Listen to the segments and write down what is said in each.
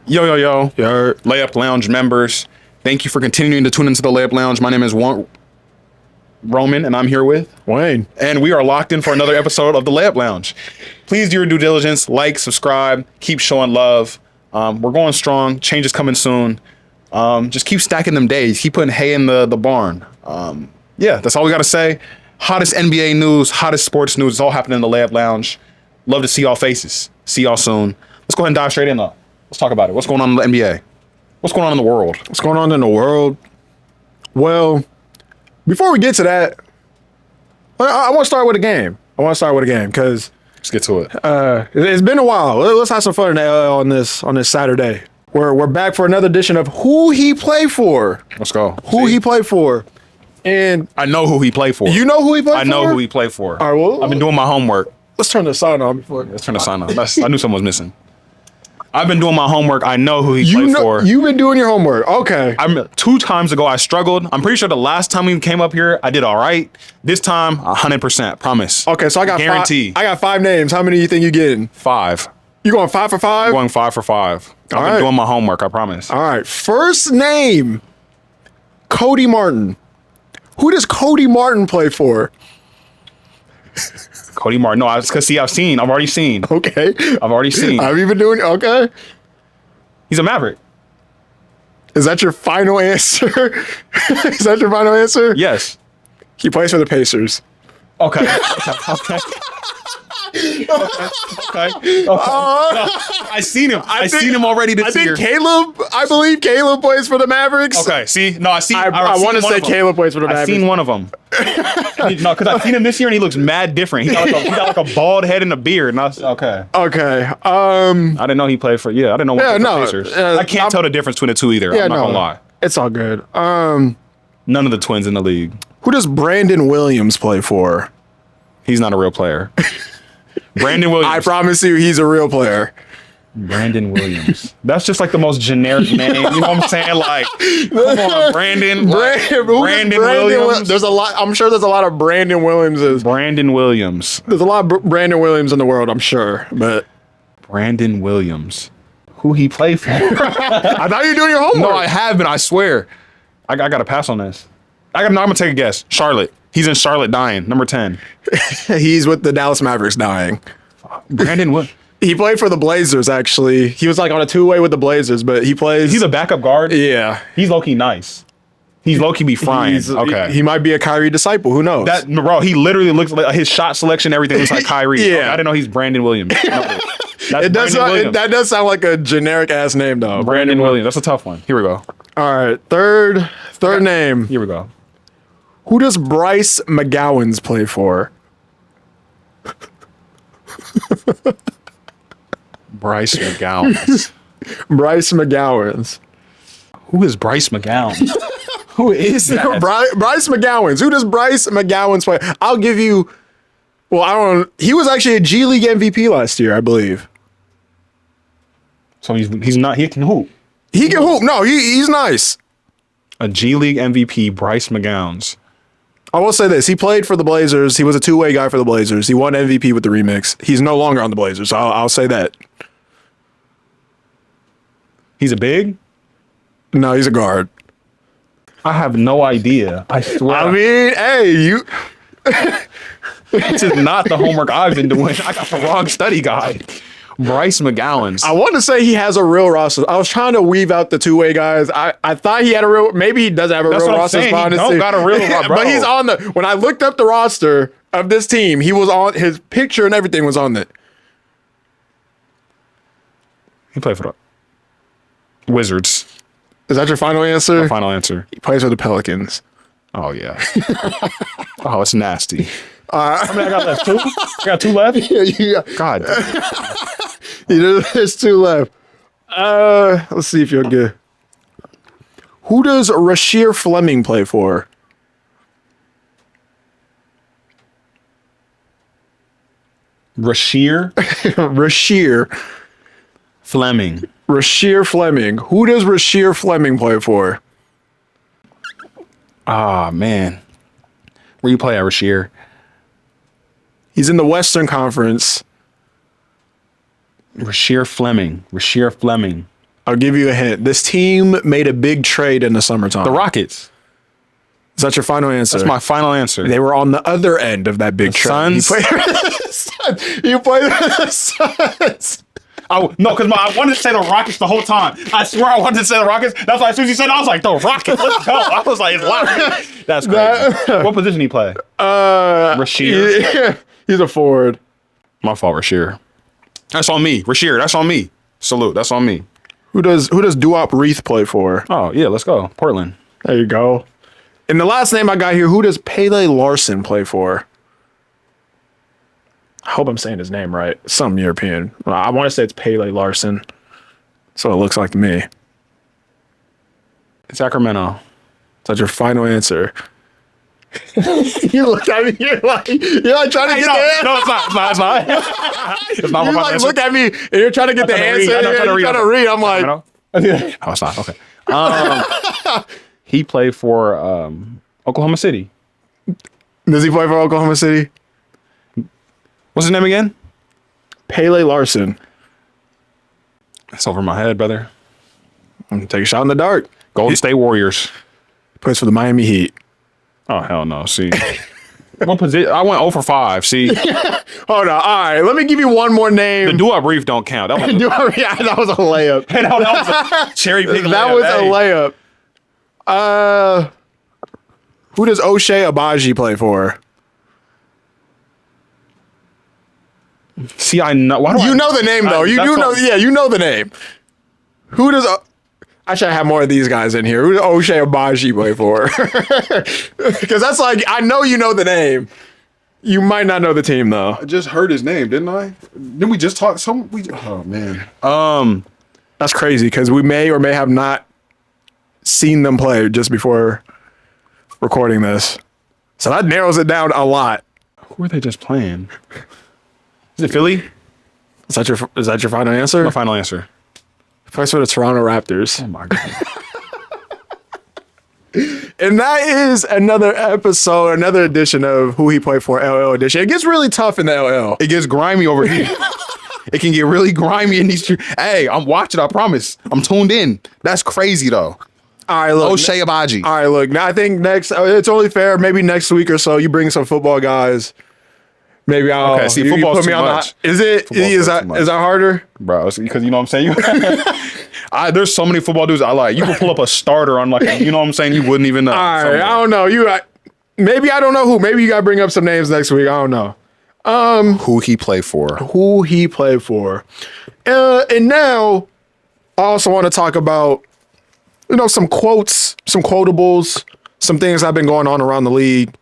Yo. Your Layup Lounge members, thank you for continuing to tune into the Layup Lounge. My name is Roman, and I'm here with Wayne. and we are locked in for another episode of the Layup Lounge. Please do your due diligence, like, subscribe, keep showing love. We're going strong. Change is coming soon. Just keep stacking them days. Keep putting hay in the barn. Yeah, that's all we got to say. Hottest NBA news, hottest sports news. It's all happening in the Layup Lounge. Love to see y'all faces. See y'all soon. Let's go ahead and dive straight in, though. Let's talk about it. What's going on in the NBA? What's going on in the world? What's going on in the world? Well, before we get to that, I want to start with a game. Because Let's get to it. it's been a while. Let's have some fun on this Saturday. We're back for another edition of Who He Play For. Let's go. Who He Play For. And I know who he played for. you know who he played for? I know who he played for. All right, well, I've been doing my homework. let's turn the sign on before. Let's turn the sign on. I knew someone was missing. I've been doing my homework. I know who he played for. You've been doing your homework. Okay. 2 times ago, I struggled. I'm pretty sure the last time we came up here, I did all right. This time, 100%. Promise. Okay, so I got Guarantee. I got 5 names. How many do you think you getting? 5. You going 5 for 5? Going 5 for 5. I've All been right. doing my homework. I promise. All right. First name, Cody Martin. Who does Cody Martin play for? Cody Martin. No, it's because I've already seen. Okay. I've already seen. Have you been doing okay? He's a Maverick. Is that your final answer? Is that your final answer? Yes. He plays for the Pacers. Okay. Okay. I seen him. I seen him already this year. I believe Caleb plays for the Mavericks. Okay, see? No, I see. I want to say Caleb plays for the Mavericks. I've seen one of them. No, because I've seen him this year and he looks mad different. He got like a bald head and a beard. And I was, okay. Okay. I didn't know he played for, I didn't know what no, Pacers. I can't tell the difference between the two either. Yeah, I'm not going to lie. It's all good. None of the twins in the league. Who does Brandon Williams play for? He's not a real player. Brandon Williams. I promise you, he's a real player. Brandon Williams. That's just like the most generic name. You know what I'm saying? Like, come on, Brandon. Brandon Williams. There's a lot. I'm sure there's a lot of Brandon Williamses. Brandon Williams. There's a lot of Brandon Williams in the world, I'm sure. But Brandon Williams. Who he played for? I thought you were doing your homework. No, I have been. I swear. I got to pass on this. I'm going to take a guess. Charlotte. He's in Charlotte dying. Number 10. He's with the Dallas Mavericks dying. Brandon Williams. He played for the Blazers, actually. He was like on a 2-way with the Blazers, but he plays. He's a backup guard. Yeah. He's low-key nice. He's low-key be frying. Okay. He might be a Kyrie disciple. Who knows? Bro, he literally looks like his shot selection, everything looks like Kyrie. Yeah. Okay, I didn't know he's Brandon Williams. No, that does sound like a generic ass name, though. Brandon Williams. That's a tough one. Here we go. All right. Third name. Here we go. Who does Bryce McGowan's play for? Bryce McGowan. Bryce McGowan's. Who is Bryce McGowan? Who is that? Bryce McGowan's. Who does Bryce McGowan's play? I'll give you. Well, I don't. He was actually a G League MVP last year, I believe. So he's not. He can hoop. He can hoop. No, he's nice. A G League MVP, Bryce McGowan's. I will say this. He played for the Blazers. He was a 2-way guy for the Blazers. He won MVP with the remix. He's no longer on the Blazers, so I'll say that. He's a big? No, he's a guard. I have no idea. I swear. I mean, hey, you. This is not the homework I've been doing. I got the wrong study guide. Bryce McGowan's. I want to say he has a real roster. I was trying to weave out the 2-way guys. I thought he had a real. Maybe he does have a real roster. He don't got a real roster, but he's on the. When I looked up the roster of this team, he was on. His picture and everything was on it. He played for the Wizards. Is that your final answer? My final answer. He plays for the Pelicans. Oh yeah. Oh, it's nasty. How many I got left? 2? I got 2 left. Yeah. God. There's 2 left. Let's see if you'll get. Who does Rasheer Fleming play for? Rasheer Fleming. Rasheer Fleming. Who does Rasheer Fleming play for? Ah, man. Where you play at, Rasheer? He's in the Western Conference. Rasheer Fleming. I'll give you a hint. This team made a big trade in the summertime. The Rockets. Is that your final answer? That's my final answer. They were on the other end of that big trade. Suns? You played with the Suns. No, because I wanted to say the Rockets the whole time. I swear I wanted to say the Rockets. That's why as soon as you said it, I was like, the Rockets, let's go. I was like, it's locked. That's crazy. What position he play? Rasheer. Yeah, he's a forward. My fault, Rasheer. That's on me. Rasheer, that's on me. Salute, that's on me. Who does Duop Reath play for? Oh, yeah, let's go. Portland. There you go. And the last name I got here, who does Pele Larson play for? I hope I'm saying his name right. Some European. I want to say it's Pele Larson. So it looks like to me. Sacramento. Is that your final answer? You look at me, you're like trying to get the answer. No, it's not. It's not. It's not You my like answer. look at me and you're trying to get the answer. I'm trying to read. I'm like, No, it's not. Okay. He played for Oklahoma City. does he play for Oklahoma City? What's his name again? Pele Larson. That's over my head, brother. I'm gonna take a shot in the dark. Golden State Warriors. Plays for the Miami Heat. Oh, hell no. See. What position? I went 0 for 5. See. Hold on. All right. Let me give you one more name. The Duop Reef don't count. That was Yeah, that was a layup. that was a cherry pick. That was a layup. Who does O'Shea Abaji play for? See, I know. Why do You know the name though. You do know. Yeah, you know the name. Who does? I should have more of these guys in here. Who does O'Shea Abaji play for? Because that's like I know you know the name. You might not know the team though. I just heard his name, didn't I? Didn't we just talk? Oh man. That's crazy because we may or may have not seen them play just before recording this. So that narrows it down a lot. Who are they just playing? Is it Philly? Is that your final answer? My final answer. Plays for the Toronto Raptors. Oh my god. And that is another episode, another edition of Who He Played For LL edition. It gets really tough in the LL. It gets grimy over here. It can get really grimy in these. Hey, I'm watching. I promise. I'm tuned in. That's crazy though. All right, look. O'Shea Abaji. All right, look. Now I think next, it's only fair. Maybe next week or so, you bring some football guys. Maybe I'll. Okay, see, you football's put me too on much. Is it? Is that harder? Bro, because you know what I'm saying? There's so many football dudes I like. You can pull up a starter on like, you know what I'm saying? You wouldn't even know. All right, Somewhere. I don't know. Maybe I don't know who. Maybe you got to bring up some names next week. I don't know. Who he played for. Who he played for. And now I also want to talk about, some quotes, some quotables, some things that have been going on around the league.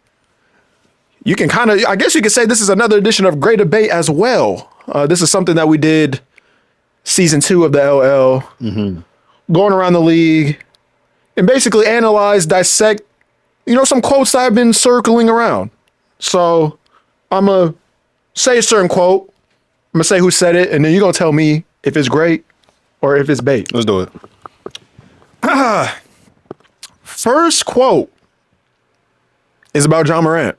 You can I guess you could say this is another edition of Great Debate as well. This is something that we did season 2 of the LL, going around the league and basically analyze, dissect, some quotes that have been circling around. So I'm going to say a certain quote. I'm going to say who said it, and then you're going to tell me if it's great or if it's bait. Let's do it. First quote is about Ja Morant.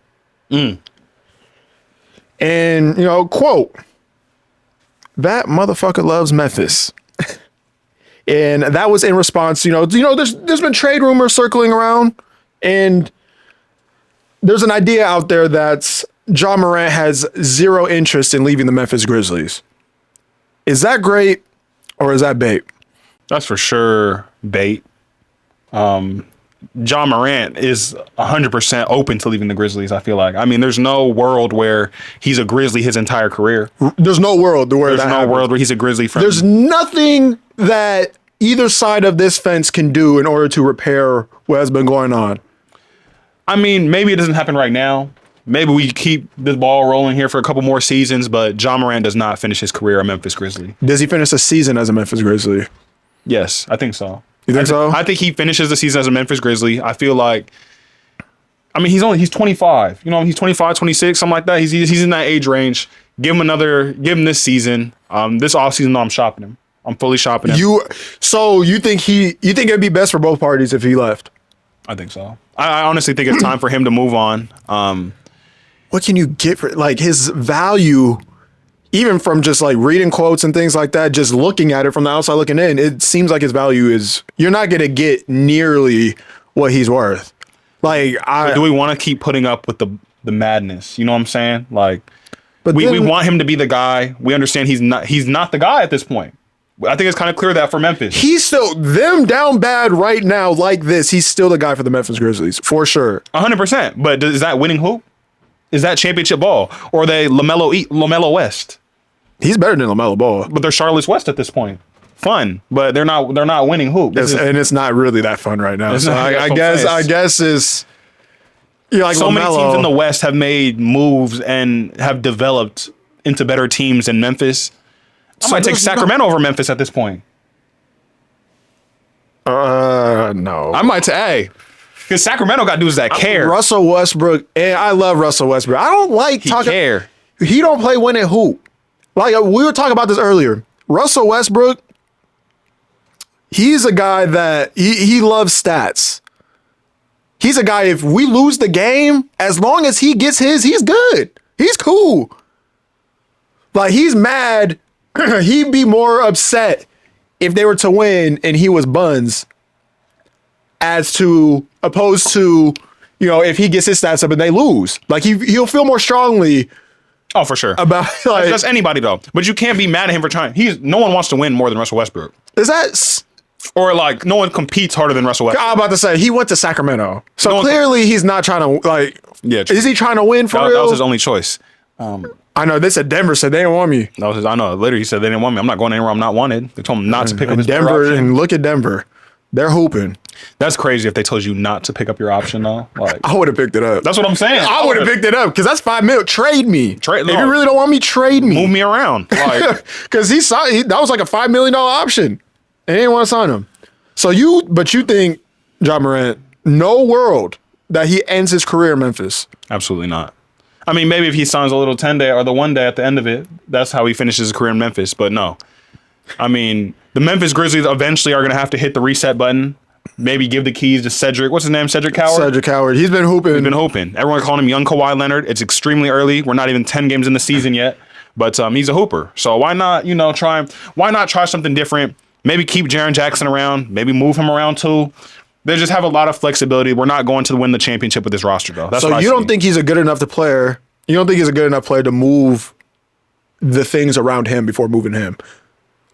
And, quote, that motherfucker loves Memphis. And that was in response, there's been trade rumors circling around, and there's an idea out there that Ja Morant has zero interest in leaving the Memphis Grizzlies. Is that great or is that bait? That's for sure bait. Ja Morant is 100% open to leaving the Grizzlies, I feel like. I mean, there's no world where he's a Grizzly his entire career. There's no world where There's no world where he's a Grizzly from. There's nothing that either side of this fence can do in order to repair what has been going on. I mean, maybe it doesn't happen right now. Maybe we keep this ball rolling here for a couple more seasons, but Ja Morant does not finish his career a Memphis Grizzly. Does he finish a season as a Memphis Grizzly? Yes, I think so. You think so? I think he finishes the season as a Memphis Grizzly. I feel like, he's 25. He's 25, 26, something like that. He's in that age range. Give him this season. This offseason, I'm shopping him. I'm fully shopping him. So you think it'd be best for both parties if he left? I think so. I honestly think it's time for him to move on. What can you get for his value? even from just like reading quotes and things like that, just looking at it from the outside looking in, it seems like his value is, you're not going to get nearly what he's worth. Like, do we want to keep putting up with the madness? You know what I'm saying? Like, but we want him to be the guy. We understand he's not the guy at this point. I think it's kind of clear that for Memphis. He's still, them down bad right now like this, he's still the guy for the Memphis Grizzlies, for sure. 100%. But is that winning hoop? Is that championship ball? Or are they LaMelo West? He's better than LaMelo Ball. But they're Charlotte West at this point. Fun, but they're not winning hoop. And it's not really that fun right now. So I guess is, like so LaMelo, many teams in the West have made moves and have developed into better teams than Memphis. I might take Sacramento over Memphis at this point. No. I might say, because Sacramento got dudes that care. Russell Westbrook, and I love Russell Westbrook. I don't like talking. Care. He don't play winning hoop. Like we were talking about this earlier. Russell Westbrook, he's a guy that he loves stats. He's a guy, if we lose the game, as long as he gets his, he's good. He's cool. Like, he's mad. He'd be more upset if they were to win and he was buns opposed to, if he gets his stats up and they lose. Like, he'll feel more strongly. Oh, for sure. About, like, that's anybody, though. But you can't be mad at him for trying. No one wants to win more than Russell Westbrook. Is that... Or, like, no one competes harder than Russell Westbrook. I'm about to say, he went to Sacramento. So clearly he's not trying to, like... Yeah, true. Is he trying to win for real? That was his only choice. I know. They said Denver said they didn't want me. I know. Literally, he said they didn't want me. I'm not going anywhere I'm not wanted. They told him not to pick up his Denver, option. and look at Denver. They're hooping. That's crazy if they told you not to pick up your option, though. Like, I would have picked it up. That's what I'm saying. I would have picked it up because that's $5 million. Trade me. If you really don't want me, trade me. Move me around. Because that was like a $5 million option. And they didn't want to sign him. So you think Ja Morant, no world that he ends his career in Memphis? Absolutely not. I mean, maybe if he signs a little 10-day or the 1 day at the end of it, that's how he finishes his career in Memphis. But no. I mean, the Memphis Grizzlies eventually are going to have to hit the reset button. Maybe give the keys to Cedric. What's his name? Cedric Howard? Cedric Howard. He's been hooping. Everyone calling him young Kawhi Leonard. It's extremely early. We're not even 10 games in the season yet. But he's a hooper. So why not, try something different? Maybe keep Jaren Jackson around. Maybe move him around too. They just have a lot of flexibility. We're not going to win the championship with this roster, though. So you don't think he's a good enough player? You don't think he's a good enough player to move the things around him before moving him?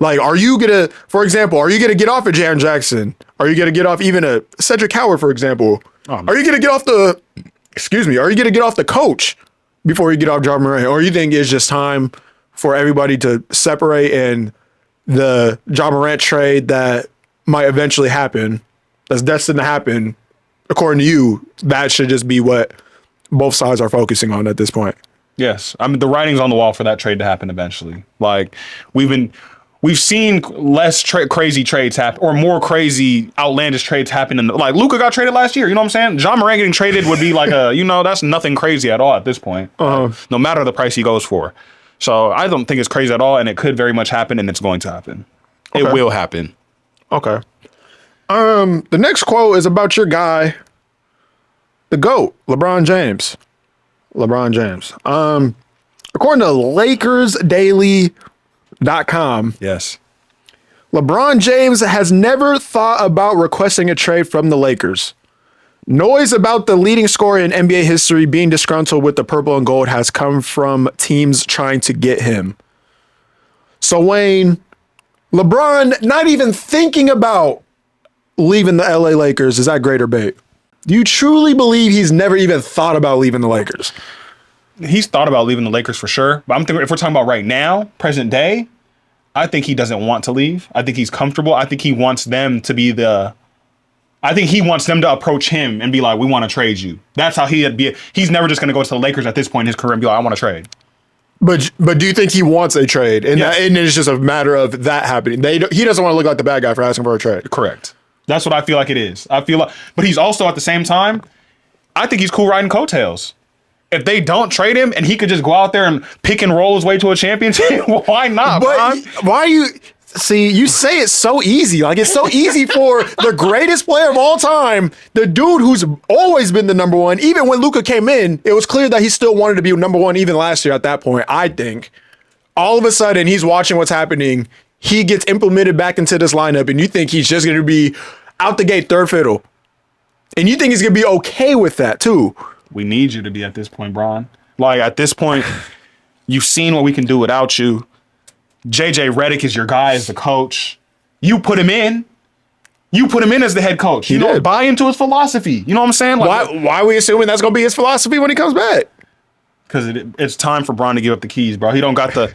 Like, are you going to, for example, get off of Jaren Jackson? Are you going to get off even a Cedric Howard, for example? Are you going to get off are you going to get off the coach before you get off Ja Morant? Or you think it's just time for everybody to separate and the Ja Morant trade that might eventually happen, that's destined to happen, according to you, that should just be what both sides are focusing on at this point? Yes. I mean, the writing's on the wall for that trade to happen eventually. Like, we've seen less crazy trades happen, or more crazy, outlandish trades happen. Like, Luka got traded last year. You know what I'm saying? Ja Morant getting traded would be like that's nothing crazy at all at this point. No matter the price he goes for. So I don't think it's crazy at all, and it could very much happen, and it's going to happen. Okay. It will happen. Okay. The next quote is about your guy, the GOAT, LeBron James. According to LakersDaily.com, yes, LeBron James has never thought about requesting a trade from the Lakers. Noise about the leading scorer in NBA history being disgruntled with the purple and gold has come from teams trying to get him. So, Wayne, LeBron not even thinking about leaving the LA Lakers, is that great or bait? Do you truly believe he's never even thought about leaving the Lakers? He's thought about leaving the Lakers for sure. But I'm thinking, if we're talking about right now, present day, I think he doesn't want to leave. I think he's comfortable. I think he wants them to be I think he wants them to approach him and be like, we want to trade you. That's how he'd be. He's never just going to go to the Lakers at this point in his career and be like, I want to trade. But do you think he wants a trade? And, yes. And it's just a matter of that happening. He doesn't want to look like the bad guy for asking for a trade. Correct. That's what I feel like it is. But he's also at the same time, I think he's cool riding coattails. If they don't trade him and he could just go out there and pick and roll his way to a championship, why not? But why are you... See, you say it's so easy. Like, it's so easy for the greatest player of all time, the dude who's always been the number one. Even when Luka came in, it was clear that he still wanted to be number one even last year at that point, I think. all of a sudden he's watching what's happening. He gets implemented back into this lineup, and you think he's just going to be out the gate third fiddle. And you think he's going to be okay with that, too. We need you to be at this point, Bron. Like, at this point, you've seen what we can do without you. JJ Redick is your guy as the coach. You put him in. You put him in as the head coach. You know, buy into his philosophy. You know what I'm saying? Like, why are we assuming that's going to be his philosophy when he comes back? Because it's time for Bron to give up the keys, bro. He don't got the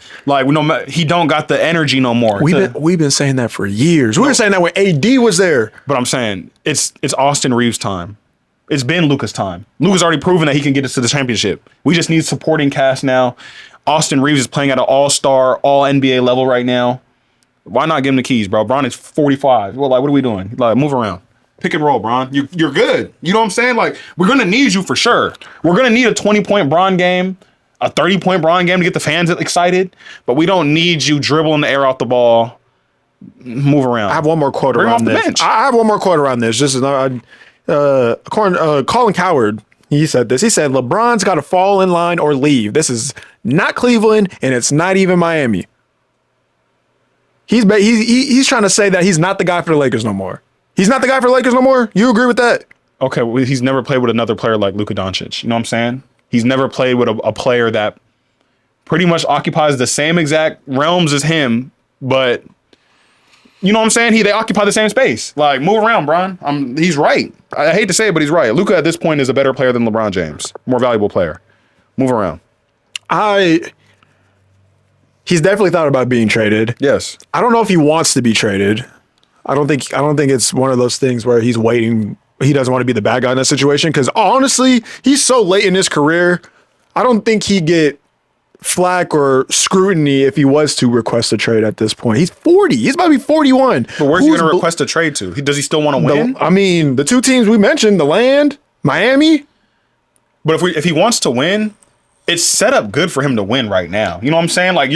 he don't got the energy no more. We've been saying that for years. We were saying that when AD was there. But I'm saying it's Austin Reaves' time. It's been Luka's time. Luka's already proven that he can get us to the championship. We just need supporting cast now. Austin Reaves is playing at an all-star, all-NBA level right now. Why not give him the keys, bro? Bron is 45. Well, like, what are we doing? Like, move around. Pick and roll, Bron. You're good. You know what I'm saying? Like, we're going to need you for sure. We're going to need a 20-point Bron game, a 30-point Bron game to get the fans excited, but we don't need you dribbling the air out the ball. Move around. I have one more quote around this. I have one more quote around this. Just Colin Cowherd, he said this. He said, LeBron's got to fall in line or leave. This is not Cleveland, and it's not even Miami. He's trying to say that he's not the guy for the Lakers no more. He's not the guy for the Lakers no more? You agree with that? Okay, well, he's never played with another player like Luka Doncic. You know what I'm saying? He's never played with a player that pretty much occupies the same exact realms as him, but you know what I'm saying? They occupy the same space. Like, move around, Bron. He's right. I hate to say it, but he's right. Luka at this point is a better player than LeBron James. More valuable player. Move around. He's definitely thought about being traded. Yes. I don't know if he wants to be traded. I don't think it's one of those things where he's waiting. He doesn't want to be the bad guy in that situation. Because honestly, he's so late in his career. I don't think he'd get flack or scrutiny if he was to request a trade at this point. He's 40. He's about to be 41. But where's he going to request a trade to? Does he still want to win? I mean, the two teams we mentioned, the Land, Miami. But if he wants to win, it's set up good for him to win right now. You know what I'm saying? Like,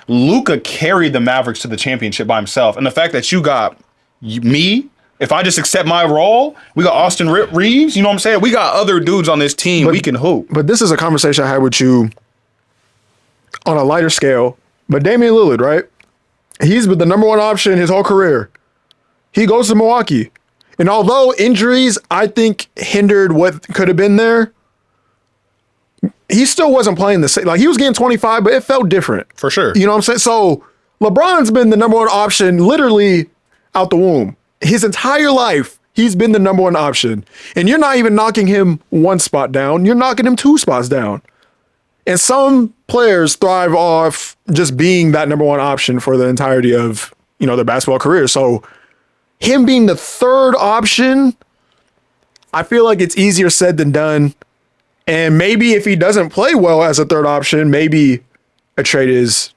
Luka carried the Mavericks to the championship by himself. And the fact that you got me, if I just accept my role, we got Austin Reaves, you know what I'm saying? We got other dudes on this team. We can hoop. But this is a conversation I had with you on a lighter scale. But Damian Lillard, right? He's been the number one option his whole career. He goes to Milwaukee. And although injuries, I think, hindered what could have been there, he still wasn't playing the same. Like, he was getting 25, but it felt different. For sure. You know what I'm saying? So LeBron's been the number one option literally out the womb. His entire life, he's been the number one option. And you're not even knocking him one spot down. You're knocking him two spots down. And some players thrive off just being that number one option for the entirety of, their basketball career. So him being the third option, I feel like it's easier said than done. And maybe if he doesn't play well as a third option, maybe a trade is,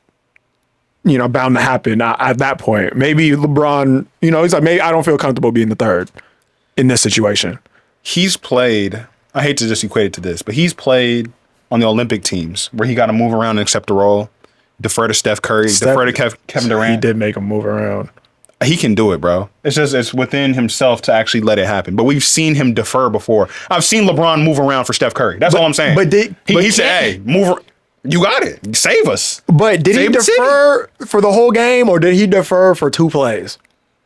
bound to happen at that point. Maybe LeBron, he's like, maybe I don't feel comfortable being the third in this situation. He's played, I hate to just equate it to this, but he's played on the Olympic teams where he got to move around and accept a role, defer to Steph Curry, defer to Kevin Durant. He did make him move around. He can do it, bro. It's within himself to actually let it happen. But we've seen him defer before. I've seen LeBron move around for Steph Curry. That's all I'm saying. He said, "Hey, move. You got it. Save us." But did he defer for the whole game, or did he defer for 2 plays,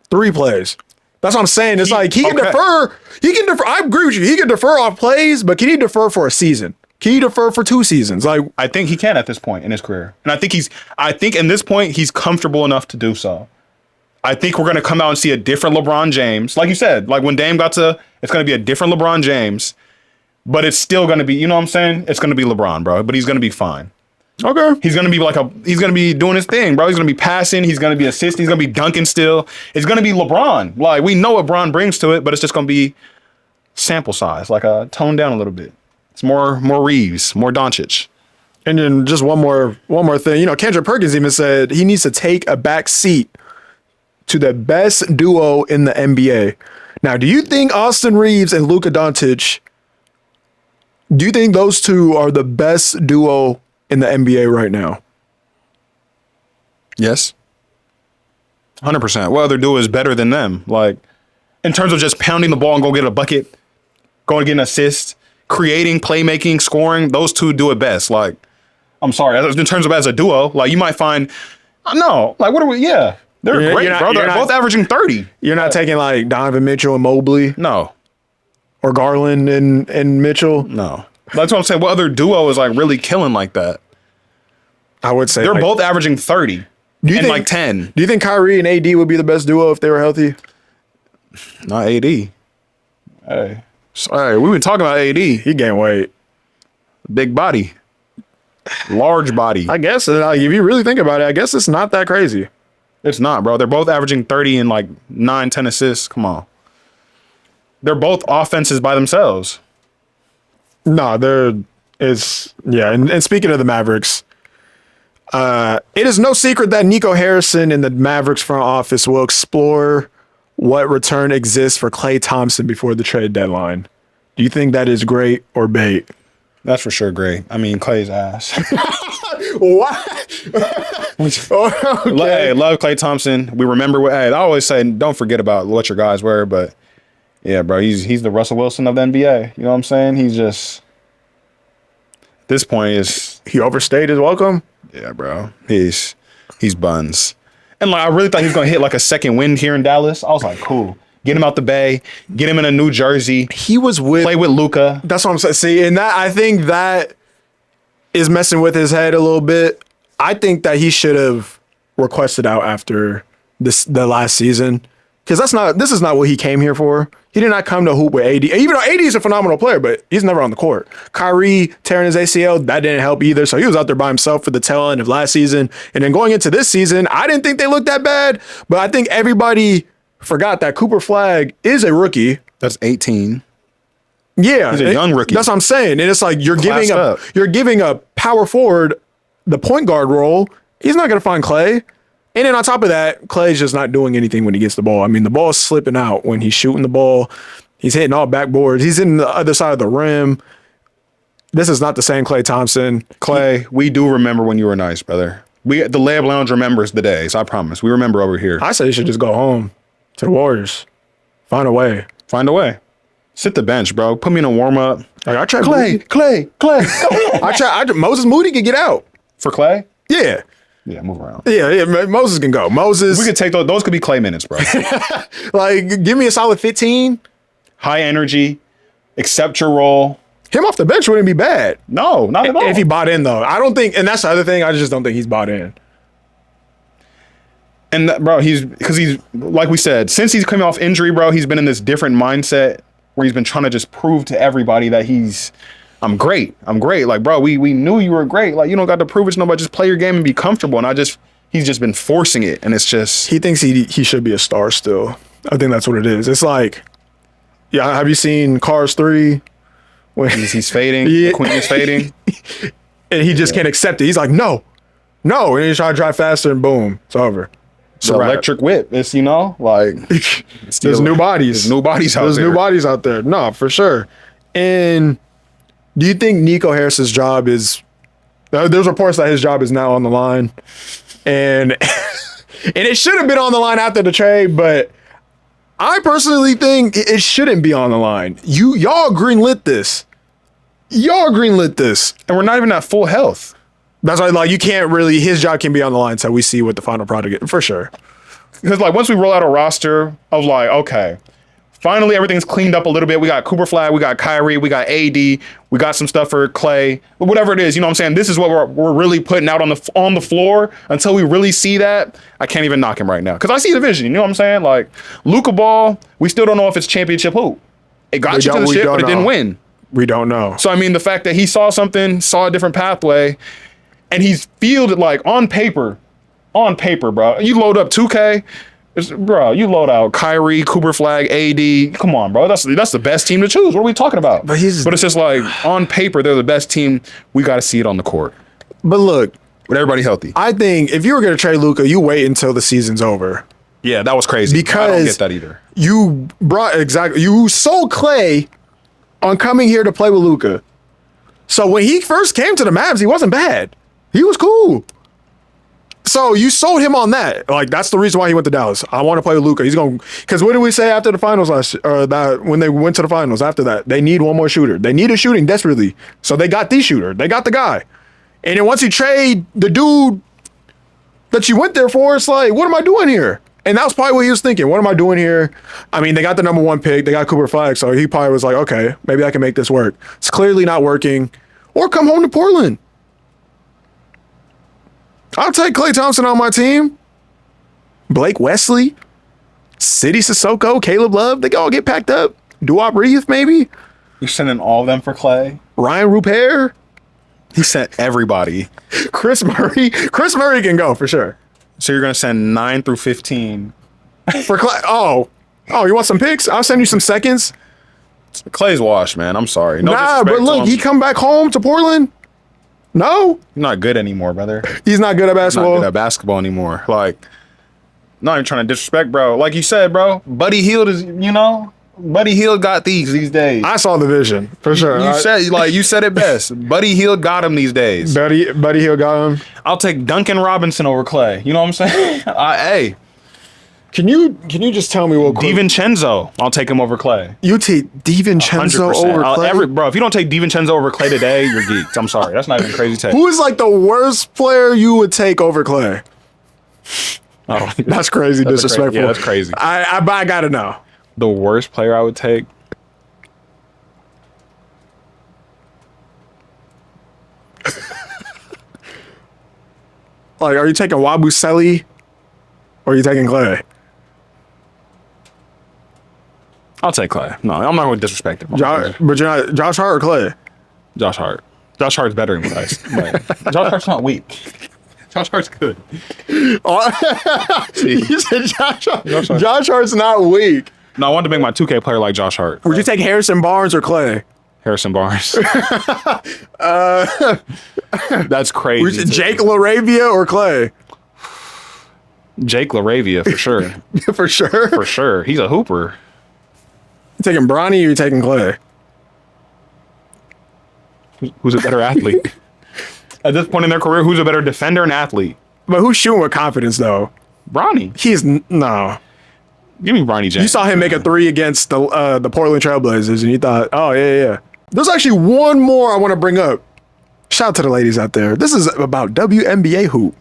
3 plays? That's what I'm saying. It's he can defer. He can defer. I agree with you. He can defer off plays, but can he defer for a season? Can he defer for 2 seasons? Like, I think he can at this point in his career, and I think in this point he's comfortable enough to do so. I think we're going to come out and see a different LeBron James. Like you said, like when Dame it's going to be a different LeBron James, but it's still going to be, you know what I'm saying? It's going to be LeBron, bro, but he's going to be fine. Okay. He's going to be he's going to be doing his thing, bro. He's going to be passing. He's going to be assisting. He's going to be dunking still. It's going to be LeBron. Like, we know what Bron brings to it, but it's just going to be sample size, toned down a little bit. It's more Reaves, more Doncic. And then just one more thing. Kendrick Perkins even said he needs to take a back seat to the best duo in the NBA. Now, do you think Austin Reaves and Luka Doncic, do you think those two are the best duo in the NBA right now? Yes. 100%. What other duo is better than them? Like, in terms of just pounding the ball and go get a bucket, going to get an assist, creating, playmaking, scoring, those two do it best. Like, I'm sorry. In terms of as a duo, like you might find, no, like what are we? Yeah, they're great, bro. They're both averaging 30. You're not taking like Donovan Mitchell and Mobley, No, or Garland and Mitchell. no. That's what I'm saying. What other duo is like really killing like that? I would say They're like, both averaging 30 and like 10. Do you think Kyrie and AD would be the best duo if they were healthy? Not AD. Hey, sorry, we've been talking about AD. He gained weight. Big body, large body. I guess like, if you really think about it, I guess it's not that crazy. It's not, bro. They're both averaging 30 and like 9, 10 assists. Come on. They're both offenses by themselves. No, and speaking of the Mavericks, it is no secret that Nico Harrison in the Mavericks front office will explore what return exists for Klay Thompson before the trade deadline. Do you think that is great or bait? That's for sure great. I mean, Klay's ass. What? Hey, love Klay Thompson. We remember what, hey, I always say, don't forget about what your guys were, but yeah, bro, he's the Russell Wilson of the NBA. You know what I'm saying? He's just, at this point He overstayed his welcome. Yeah, bro. He's buns. And like I really thought he was gonna hit like a second wind here in Dallas. I was like, cool. Get him out the Bay, get him in a New Jersey. He was play with Luka. That's what I'm saying. See, and that I think that is messing with his head a little bit. I think that he should have requested out after the last season. Because this is not what he came here for. He did not come to hoop with AD. Even though AD is a phenomenal player, but he's never on the court. Kyrie tearing his ACL, that didn't help either. So he was out there by himself for the tail end of last season. And then going into this season, I didn't think they looked that bad. But I think everybody forgot that Cooper Flagg is a rookie. That's 18. Yeah. He's a young rookie. That's what I'm saying. And it's like you're giving a power forward the point guard role. He's not going to find Klay. And then on top of that, Klay's just not doing anything when he gets the ball. I mean, the ball is slipping out when he's shooting the ball. He's hitting all backboards. He's in the other side of the rim. This is not the same Klay Thompson. Klay, we do remember when you were nice, brother. The Layup Lounge remembers the days. I promise. We remember over here. I say you should just go home to the Warriors. Find a way. Find a way. Sit the bench, bro. Put me in a warm up. Like I tried. Klay. I tried. Moses Moody could get out For Klay? Yeah. Yeah, move around. Yeah. Moses can go. Moses. We could take those. Those could be Klay minutes, bro. Like, give me a solid 15. High energy. Accept your role. Him off the bench wouldn't be bad. No, not at all. If he bought in, though. I don't think, and that's the other thing, I just don't think he's bought in. And bro, he's like we said, since he's coming off injury, bro, he's been in this different mindset where he's been trying to just prove to everybody that I'm great. Like, bro, we knew you were great. Like, you don't got to prove it to nobody. Just play your game and be comfortable. And he's just been forcing it. And it's just. He thinks he should be a star still. I think that's what it is. It's like, yeah, have you seen Cars 3? When he's fading. Yeah. Queen is fading. And he just can't accept it. He's like, no. And he's trying to drive faster and boom, it's over. The electric whip. It's, like. There's new bodies. There's new bodies out there. There's new bodies out there. No, for sure. And do you think Nico Harris's job is... there's reports that his job is now on the line. And it should have been on the line after the trade, but I personally think it shouldn't be on the line. Y'all greenlit this. And we're not even at full health. That's why, like, you can't really... His job can be on the line until we see what the final product is, for sure. Because, like, once we roll out a roster of, like, okay, finally everything's cleaned up a little bit. We got Cooper Flagg, we got Kyrie, we got AD, we got some stuff for Klay, whatever it is. You know what I'm saying? This is what we're really putting out on the floor. Until we really see that, I can't even knock him right now. Because I see the vision. You know what I'm saying? Like, Luka ball, we still don't know if it's championship hoop. It got you to the ship, but it didn't win. We don't know. So, I mean, the fact that he saw a different pathway, and he's fielded, like, on paper, bro. You load up 2K, bro, you load out Kyrie, Cooper Flagg, AD. Come on, bro. That's the best team to choose. What are we talking about? But it's just like, on paper, they're the best team. We got to see it on the court. But look. With everybody healthy. I think if you were going to trade Luka, you wait until the season's over. Yeah, that was crazy. Because I don't get that either. You sold Klay on coming here to play with Luka. So when he first came to the Mavs, he wasn't bad. He was cool. So you sold him on that. Like, that's the reason why he went to Dallas. I want to play with Luka. He's going, because what did we say after the finals when they went to the finals after that? They need one more shooter. They need a shooting desperately. So they got the shooter. They got the guy. And then once you trade the dude that you went there for, it's like, what am I doing here? And that was probably what he was thinking. What am I doing here? I mean, they got the number 1 pick. They got Cooper Flag. So he probably was like, okay, maybe I can make this work. It's clearly not working. Or come home to Portland. I'll take Klay Thompson on my team. Blake Wesley, City Sissoko, Caleb Love, they can all get packed up. Duop Reaves, maybe. You're sending all of them for Klay? Ryan Rupert. He sent everybody. Chris Murray. Chris Murray can go for sure. So you're going to send 9 through 15. For Klay. Oh, you want some picks? I'll send you some seconds. Klay's washed, man. I'm sorry. No Nah, but disrespect to look, him. he come back home to Portland? No. He's not good anymore, brother. He's not good at He's not basketball. good at basketball anymore. Like, not even trying to disrespect, bro. Like you said, bro, Buddy Hield is, Buddy Hield got these days. I saw the vision, for sure. You said it best. Buddy Hield got him these days. Buddy Hield got him. I'll take Duncan Robinson over Klay. You know what I'm saying? Hey, Can you just tell me what DiVincenzo, I'll take him over Klay. You take DiVincenzo 100%. over Klay? Bro, if you don't take DiVincenzo over Klay today, you're geeked. I'm sorry. That's not even a crazy take. Who is like the worst player you would take over Klay? Oh, That's crazy disrespectful. Yeah, that's crazy. I gotta know. The worst player I would take? Like, are you taking Wabusele or are you taking Klay? I'll take Klay. No, I'm not going to disrespect him. But you're not Josh Hart or Klay? Josh Hart. Josh Hart's better in Christ. Josh Hart's not weak. Josh Hart's good. You said Josh Hart. Josh Hart. Josh Hart's not weak. No, I wanted to make my 2K player like Josh Hart. Would you take Harrison Barnes or Klay? Harrison Barnes. That's crazy. Jake LaRavia or Klay? Jake LaRavia, for sure. For sure? For sure. He's a hooper. You taking Bronny or you taking Klay? Who's a better athlete? At this point in their career, who's a better defender and athlete? But who's shooting with confidence, though? Bronny. No. Give me Bronny James. You saw him make a 3 against the Portland Trailblazers, and you thought, oh, yeah. There's actually one more I want to bring up. Shout out to the ladies out there. This is about WNBA hoop.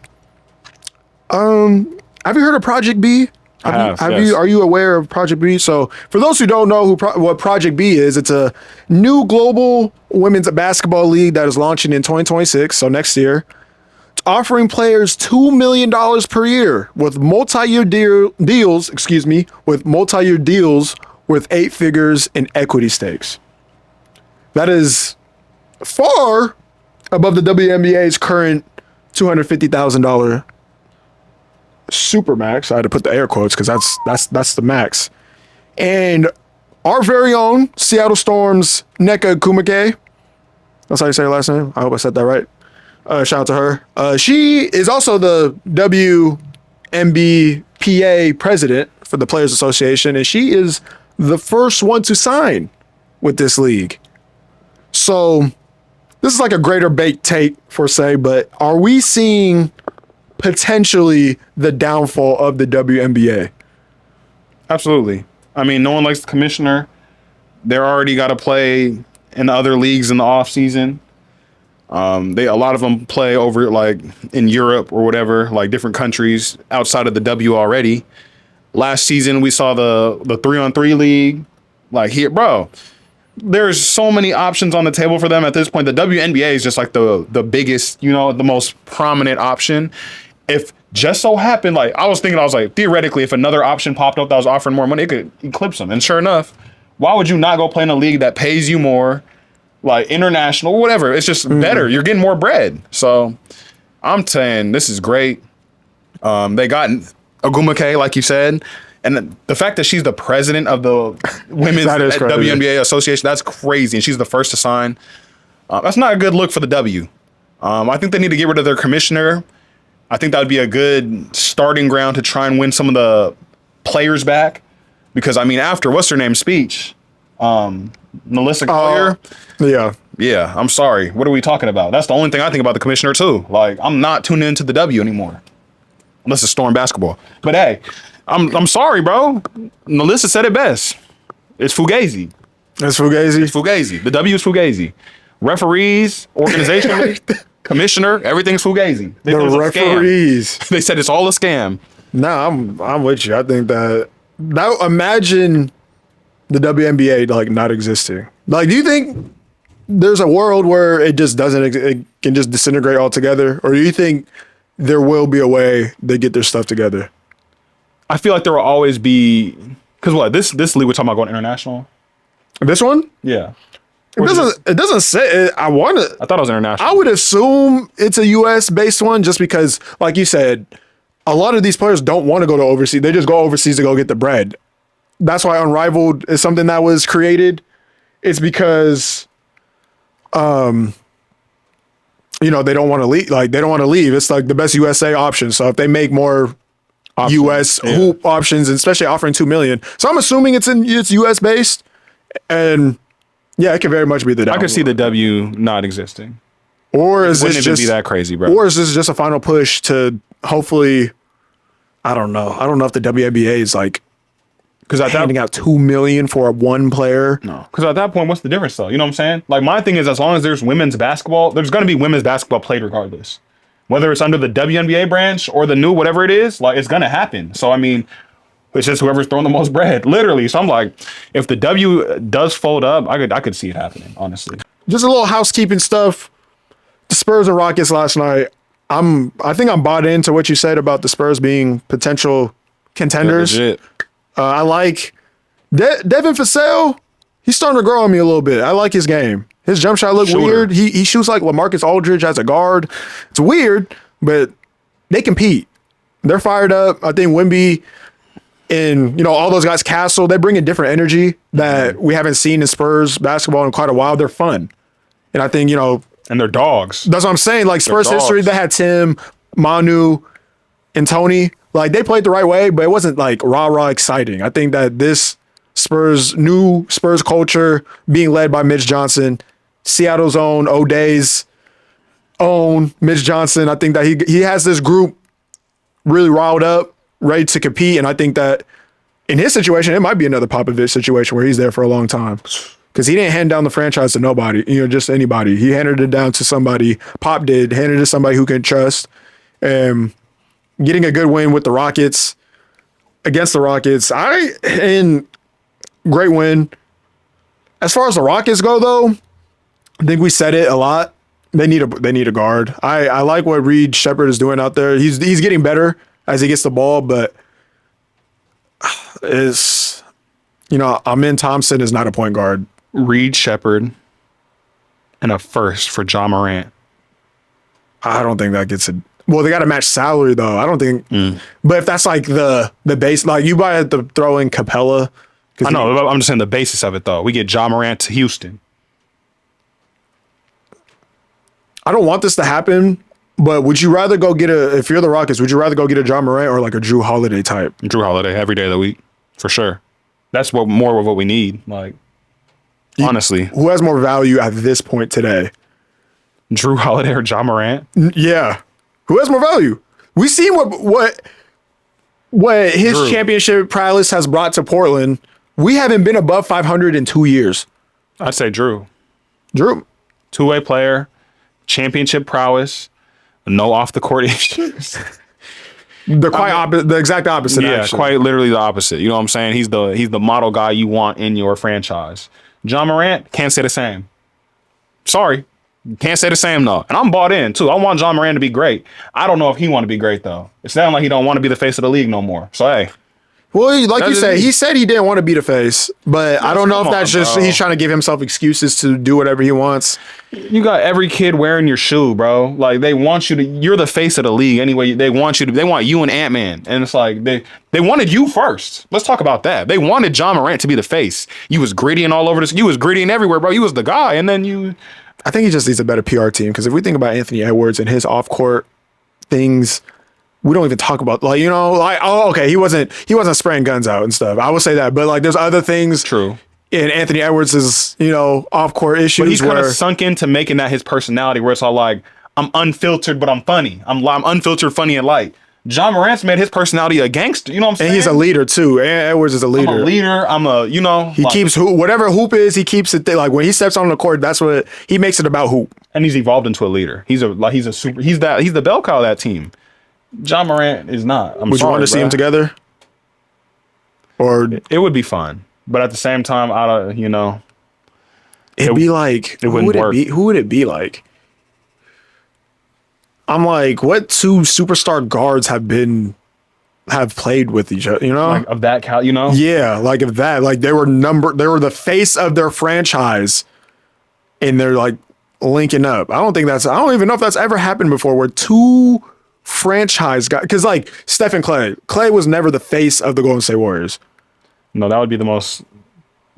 Have you heard of Project B? Yes. Are you aware of Project B? So for those who don't know what Project B is, it's a new global women's basketball league that is launching in 2026, so next year. It's offering players $2 million per year with multi-year deals with 8 figures in equity stakes. That is far above the WNBA's current $250,000 super max. I had to put the air quotes because that's the max. And our very own Seattle Storm's Nneka Kumake, that's how you say her last name. I hope I said that right. Shout out to her. She is also the WNBPA president for the Players Association, and she is the first one to sign with this league. So this is like a greater bake take for say, but are we seeing potentially the downfall of the WNBA? Absolutely. I mean, no one likes the commissioner. They're already got to play in other leagues in the off season. A lot of them play over like in Europe or whatever, like different countries outside of the W already. Last season we saw the 3-on-3 league. Like here, bro. There's so many options on the table for them at this point. The WNBA is just like the biggest, the most prominent option. If just so happened, like I was like, theoretically, if another option popped up that was offering more money, it could eclipse them. And sure enough, why would you not go play in a league that pays you more, like international, whatever? It's just better. You're getting more bread. So I'm saying this is great. They got Agumake, like you said. And the fact that she's the president of the Women's WNBA Association, that's crazy. And she's the first to sign. That's not a good look for the W. I think they need to get rid of their commissioner. I think that would be a good starting ground to try and win some of the players back. Because, I mean, after what's-her-name's speech, Melissa Collier. Yeah, I'm sorry. What are we talking about? That's the only thing I think about the commissioner, too. Like, I'm not tuning into the W anymore. Unless it's Storm basketball. But, hey, I'm sorry, bro. Melissa said it best. It's Fugazi. It's Fugazi? It's Fugazi. The W is Fugazi. Referees, organizationally, commissioner, everything's fugazi. They The said it's a scam. referees. They said it's all a scam. Nah, I'm with you. I think that imagine the WNBA like not existing. Like, do you think there's a world where it just doesn't, it can just disintegrate altogether? Or do you think there will be a way they get their stuff together? I feel like there will always be, because what, this league we're talking about going international? This one? Yeah. It doesn't say, I thought it was international. I would assume it's a US based one just because, like you said, a lot of these players don't want to go to overseas. They just go overseas to go get the bread. That's why Unrivaled is something that was created. It's because, they don't want to leave. Like, they don't want to leave. It's like the best USA option. So if they make more US hoop options, and especially offering $2 million. So I'm assuming it's US based. And yeah, it could very much be the I could see the W not existing. Or is Wouldn't this even just be that crazy, bro? Or is this just a final push to hopefully? I don't know. I don't know if the WNBA is like because handing out $2 million for one player. No, because at that point, what's the difference though? You know what I'm saying? Like my thing is, as long as there's women's basketball, there's going to be women's basketball played regardless, whether it's under the WNBA branch or the new whatever it is. Like it's going to happen. So I mean. It's just whoever's throwing the most bread, literally. So I'm like, if the W does fold up, I could see it happening, honestly. Just a little housekeeping stuff. The Spurs and Rockets last night. I think I'm bought into what you said about the Spurs being potential contenders. I like Devin Vassell. He's starting to grow on me a little bit. I like his game. His jump shot look weird. He shoots like LaMarcus Aldridge as a guard. It's weird, but they compete. They're fired up. I think Wemby. And, all those guys, Castle, they bring a different energy that we haven't seen in Spurs basketball in quite a while. They're fun. And I think, and they're dogs. That's what I'm saying. Like Spurs history, they had Tim, Manu, and Tony. Like they played the right way, but it wasn't like rah-rah exciting. I think that this new Spurs culture being led by Mitch Johnson, Seattle's own, O'Day's own Mitch Johnson, I think that he has this group really riled up, ready to compete. And I think that in his situation, it might be another Popovich situation where he's there for a long time because he didn't hand down the franchise to nobody, just anybody. He handed it down to somebody. Pop did, handed it to somebody who can trust. And getting a good win with the Rockets against the Rockets, great win. As far as the Rockets go, though, I think we said it a lot. They need a guard. I like what Reed Shepherd is doing out there. He's getting better as he gets the ball, but Amin Thompson is not a point guard. Reed Shepherd and a first for Ja Morant. I don't think that gets it. Well, they got to match salary though. I don't think. But if that's like the base, like you might have to throw in Capella. I know. I'm just saying the basis of it though. We get Ja Morant to Houston. I don't want this to happen. But would you rather go get if you're the Rockets, would you rather go get a Ja Morant or like a Drew Holiday type? Drew Holiday every day of the week, for sure. That's more of what we need. Like, honestly. Who has more value at this point today? Drew Holiday or Ja Morant? Yeah. Who has more value? We've seen what his championship prowess has brought to Portland. We haven't been above 500 in 2 years. I'd say Drew. Two-way player, championship prowess. No off the court issues. The exact opposite. Yeah, actually. Quite literally the opposite. You know what I'm saying? He's the model guy you want in your franchise. Ja Morant can't say the same. Sorry, can't say the same though. And I'm bought in too. I want Ja Morant to be great. I don't know if he want to be great though. It sounds like he don't want to be the face of the league no more. So hey. Well, like you said, he said he didn't want to be the face, but I don't know if that's just he's trying to give himself excuses to do whatever he wants. You got every kid wearing your shoe, bro. Like they want you to. You're the face of the league anyway. They want you and Ant-Man, and it's like they wanted you first. Let's talk about that. They wanted Ja Morant to be the face. You was grittying all over this. You was grittying everywhere, bro. You was the guy, and then you. I think he just needs a better PR team because if we think about Anthony Edwards and his off-court things. We don't even talk about he wasn't spraying guns out and stuff. I would say that, but like there's other things. True. In Anthony Edwards' off court issues, but he's kind of sunk into making that his personality, where it's all like I'm unfiltered, but I'm funny. I'm unfiltered, funny, and light. Ja Morant's made his personality a gangster. You know what I'm saying? And he's a leader too. Edwards is a leader. I'm a leader. He keeps whatever hoop is. He keeps it like when he steps on the court. That's what he makes it about hoop. and he's evolved into a leader. He's the bell cow of that team. Ja Morant is not. Would you want to see him together? Or it would be fun, but at the same time, it'd be like, it wouldn't work. Who would it be like? I'm like, what two superstar guards have played with each other? Like of that cal, Yeah, like of that, like they were the face of their franchise, and they're like linking up. I don't even know if that's ever happened before, where two franchise guys, because like Steph and Klay was never the face of the Golden State Warriors. No, that would be the most,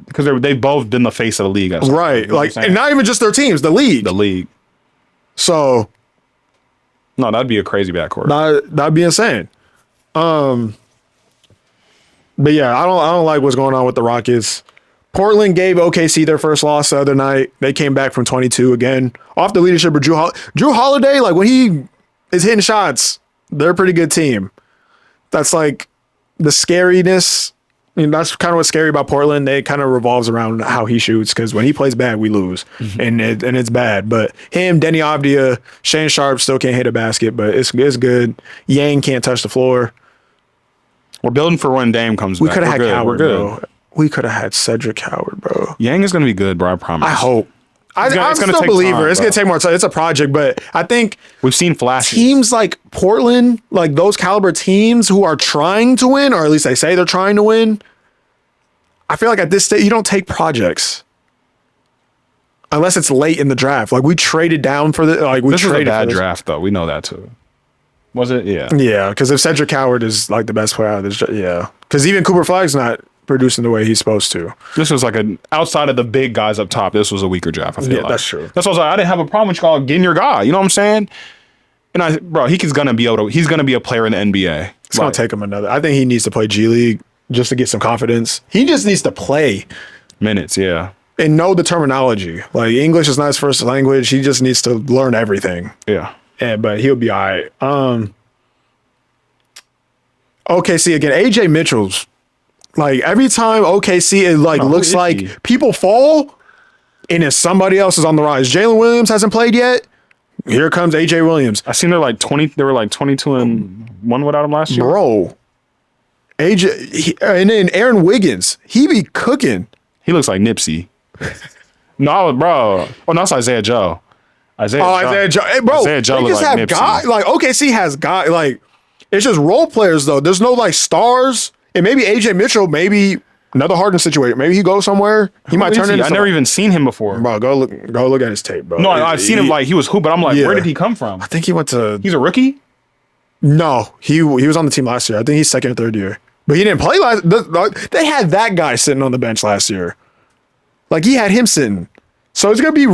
because they've both been the face of the league, right? Like, and not even just their teams, the league. So, no, that'd be a crazy backcourt. That'd be insane. But yeah, I don't like what's going on with the Rockets. Portland gave OKC their first loss the other night. They came back from 22 again off the leadership of Drew Holiday. Like when he is hitting shots, they're a pretty good team. That's like the scariness. I mean, that's kind of what's scary about Portland. They kind of revolves around how he shoots, because when he plays bad, we lose, and it's bad. But him, Denny Avdia, Shane Sharp still can't hit a basket, but it's good. Yang can't touch the floor. We're building for when Dame comes back. We could have had Howard, bro. We could have had Cedric Howard, bro. Yang is going to be good, bro. I promise. I hope. I'm still a believer. It's going to take more time. It's a project, but I think we've seen flashes. Teams like Portland, like those caliber teams who are trying to win, or at least they say they're trying to win, I feel like at this stage, you don't take projects unless it's late in the draft. Like we traded down for this was a bad draft, though. We know that too. Was it? Yeah. Yeah, because if Cedric Howard is like the best player out of this, yeah. Because even Cooper Flagg's not producing the way he's supposed to. This was like outside of the big guys up top, this was a weaker draft. I feel like. That's true. That's why I was like, I didn't have a problem with y'all getting your guy. You know what I'm saying? And he's gonna be a player in the NBA. It's gonna take him I think he needs to play G League just to get some confidence. He just needs to play minutes, yeah, and know the terminology. Like English is not his first language. He just needs to learn everything. Yeah. But he'll be all right. OKC again. AJ Mitchell's like every time OKC it looks like people fall, and if somebody else is on the rise. Jalen Williams hasn't played yet. Here comes AJ Williams. I seen they're like 20. They were like 22-1 without him last year, bro. And then Aaron Wiggins, he be cooking. He looks like Nipsey. No, bro. Oh, no, that's Isaiah Joe. Isaiah Joe. Hey, bro, Isaiah Joe they just like have Nipsey. guys. Like OKC has guys. Like it's just role players though. There's no like stars. And maybe AJ Mitchell, maybe another Harden situation. Maybe he goes somewhere. He might turn into. I never even seen him before. Bro, go look at his tape, bro. No, I've seen him like he was hoop, but I'm like, where did he come from? I think he went to. He's a rookie. No, he was on the team last year. I think he's second or third year. But he didn't play they had that guy sitting on the bench last year. Like he had him sitting. So it's gonna be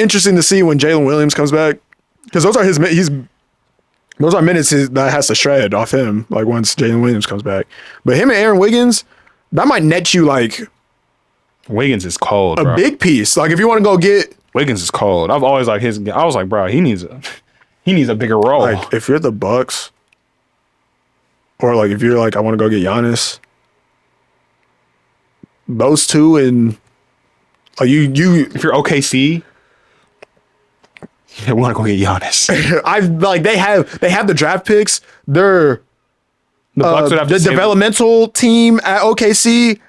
interesting to see when Jalen Williams comes back. Because those are minutes that has to shred off him, like once Jalen Williams comes back. But him and Aaron Wiggins, that might net you like Wiggins is cold, a big piece. Like if you want to go get Wiggins is cold. I've always like I was like, bro, he needs a bigger role. Like if you're the Bucks. Or like if you're like, I want to go get Giannis, those two, and like if you're OKC, we want to go get Giannis. They have the draft picks. They're the Bucks would have the developmental team at OKC.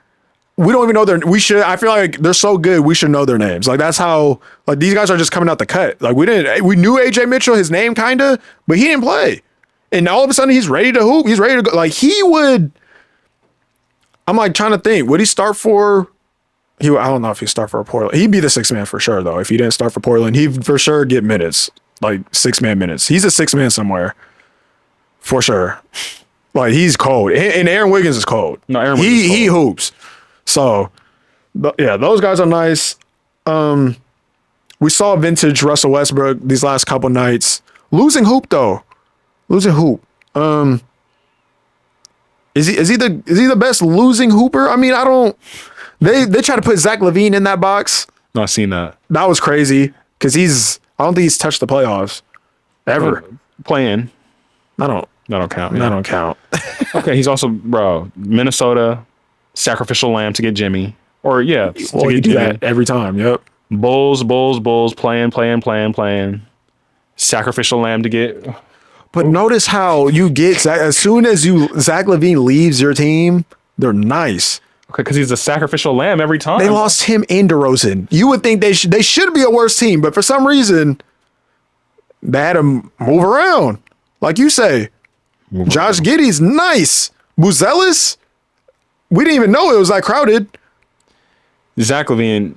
We don't even know I feel like they're so good. We should know their names. Like that's how like these guys are just coming out the cut. Like we knew AJ Mitchell, his name kinda, but he didn't play. And all of a sudden, he's ready to hoop. He's ready to go. Like, he would... I'm, like, trying to think. Would he start for... I don't know if he'd start for Portland. He'd be the sixth man for sure, though. If he didn't start for Portland, he'd for sure get minutes. Like, six-man minutes. He's a six-man somewhere. For sure. Like, he's cold. And Aaron Wiggins is cold. No, Aaron Wiggins is cold. He hoops. So, yeah, those guys are nice. We saw vintage Russell Westbrook these last couple nights. Losing hoop, though. Losing hoop. Is he the best losing hooper? I mean, I don't. They try to put Zach LaVine in that box. No, I've seen that. That was crazy because I don't think he's touched the playoffs ever. Playing. That don't count. Yeah. That don't count. Okay, he's also Minnesota sacrificial lamb to get Jimmy. Or yeah, well, you do that every time. Yep. Bulls, playing. Sacrificial lamb to get. But notice how you get as soon as Zach LaVine leaves your team, they're nice. Okay, because he's a sacrificial lamb every time. They lost him and DeRozan. You would think they should be a worse team, but for some reason, they had to move around. Like you say, Josh Giddey's nice. Buzelis, we didn't even know it was that crowded. Zach LaVine,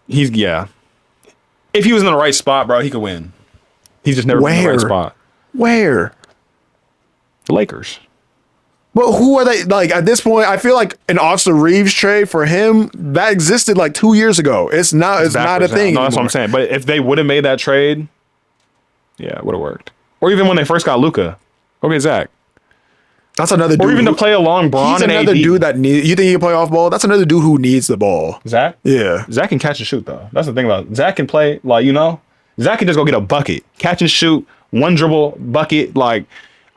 If he was in the right spot, bro, he could win. He's just never been in the right spot. Where? The Lakers. But who are they? Like, at this point, I feel like an Austin Reaves trade for him, that existed like 2 years ago. It's not a thing. No, that's what I'm saying. But if they would have made that trade, yeah, it would have worked. Or even when they first got Luka. Okay, Zach. That's another dude. Or even to play along Bron He's and another AD. dude that needs. You think he can play off ball? That's another dude who needs the ball. Zach? Yeah. Zach can catch and shoot, though. That's the thing about it. Zach can play, Zach can just go get a bucket. Catch and shoot, one dribble, bucket. Like,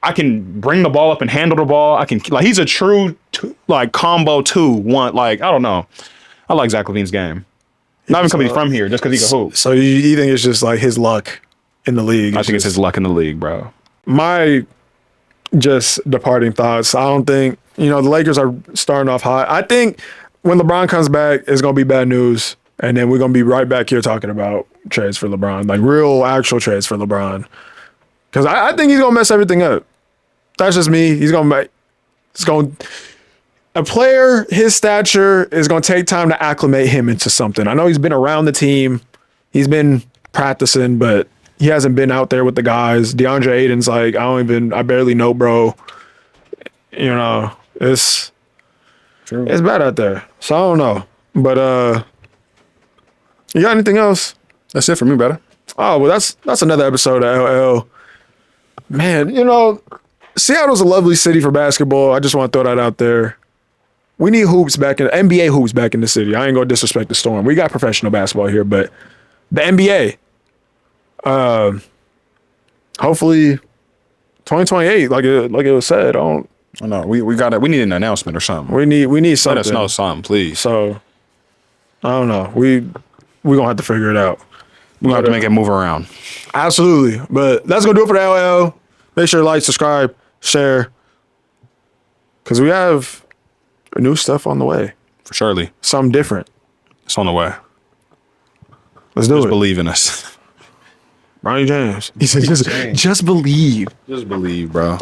I can bring the ball up and handle the ball. He's a true, combo 2-1. Like, I don't know. I like Zach LaVine's game. Not even because he's from here, just because he can hoop. So you think it's just like his luck in the league? I think it's his luck in the league, bro. My just departing thoughts. I don't think, the Lakers are starting off hot. I think when LeBron comes back, it's going to be bad news. And then we're going to be right back here talking about trades for LeBron, like real actual trades for LeBron. Because I think he's going to mess everything up. That's just me. A player his stature is going to take time to acclimate him into something. I know he's been around the team. He's been practicing, but he hasn't been out there with the guys. DeAndre Ayton's like, I barely know, bro. It's True. It's bad out there. So I don't know. But you got anything else? That's it for me, brother. Oh, well, that's another episode of LL. Man, Seattle's a lovely city for basketball. I just want to throw that out there. We need NBA hoops back in the city. I ain't gonna disrespect the Storm. We got professional basketball here, but the NBA, hopefully 2028, like it was said. I know. We need an announcement or something. We need something. Let us know something, please. So I don't know. We gonna have to figure it out. We're gonna have to make it move around. Absolutely. But that's gonna do it for the LL. Make sure to like, subscribe, share. Because we have new stuff on the way. For surely. Something different. It's on the way. Let's do it. Just believe in us. Ronnie James. He said, just believe. Just believe, bro.